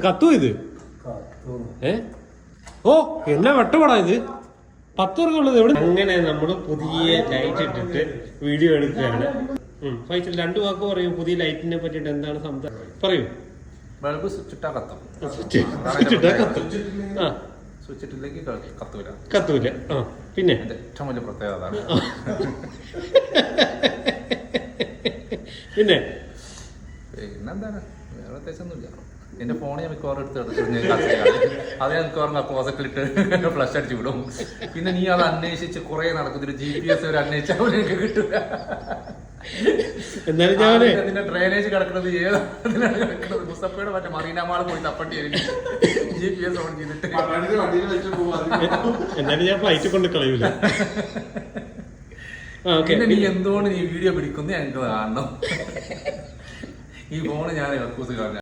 കത്തു ഇത് ഓ എന്നാ വെട്ടപ്പെടാ ഇത് 10 പേർക്കുള്ളത് എവിടെ. അങ്ങനെ നമ്മള് പുതിയ ലൈറ്റ് ഇട്ടിട്ട് വീഡിയോ എടുക്കുകയാണ്. ഫൈസൽ 2 വാക്ക് പറയൂ പുതിയ ലൈറ്റിനെ പറ്റിട്ട് എന്താണ് സംസാരം പറയൂ. ബൾബ് സ്വിച്ച് ഇട്ടാ കത്തും. സ്വിച്ച് ഇട്ടില്ലെങ്കിൽ കത്തൂല. പിന്നെ ഏറ്റവും വലിയ പ്രത്യേകത അതാണ്. പിന്നെന്താണ് വേറെ പ്രത്യേകിച്ചൊന്നുമില്ല. എന്റെ ഫോൺ ഞാൻ മിക്കവാറും എടുത്ത് അത് ഞാൻ മിക്കവാറും ക്ലോസറ്റിലിട്ട് ഫ്ലഷ് അടിച്ചു വിടും. പിന്നെ നീ അത് അന്വേഷിച്ച് കുറെ നടക്കുന്നില്ല. GPS വരെ അന്വേഷിച്ചാൽ എനിക്ക് കിട്ടില്ല. എന്നാലും ഞാൻ അതിന്റെ ഡ്രെയിനേജ് കിടക്കുന്നത് ഏതിനാണ് കിടക്കുന്നത്? മുസഫയുടെ മറ്റേ മറീനാമാള് പോയി തപ്പട്ടി GPS ഓൺ ചെയ്തിട്ട്. എന്നാലും ഞാൻ ഫ്ലൈറ്റ് കൊണ്ട് കളയൂല. പിന്നെ നീ എന്തുകൊണ്ട് നീ വീഡിയോ പിടിക്കുന്നു ഞങ്ങൾക്ക് കാണണം. ഈ ഫോണ് ഞാൻ കക്കൂസ് കളഞ്ഞ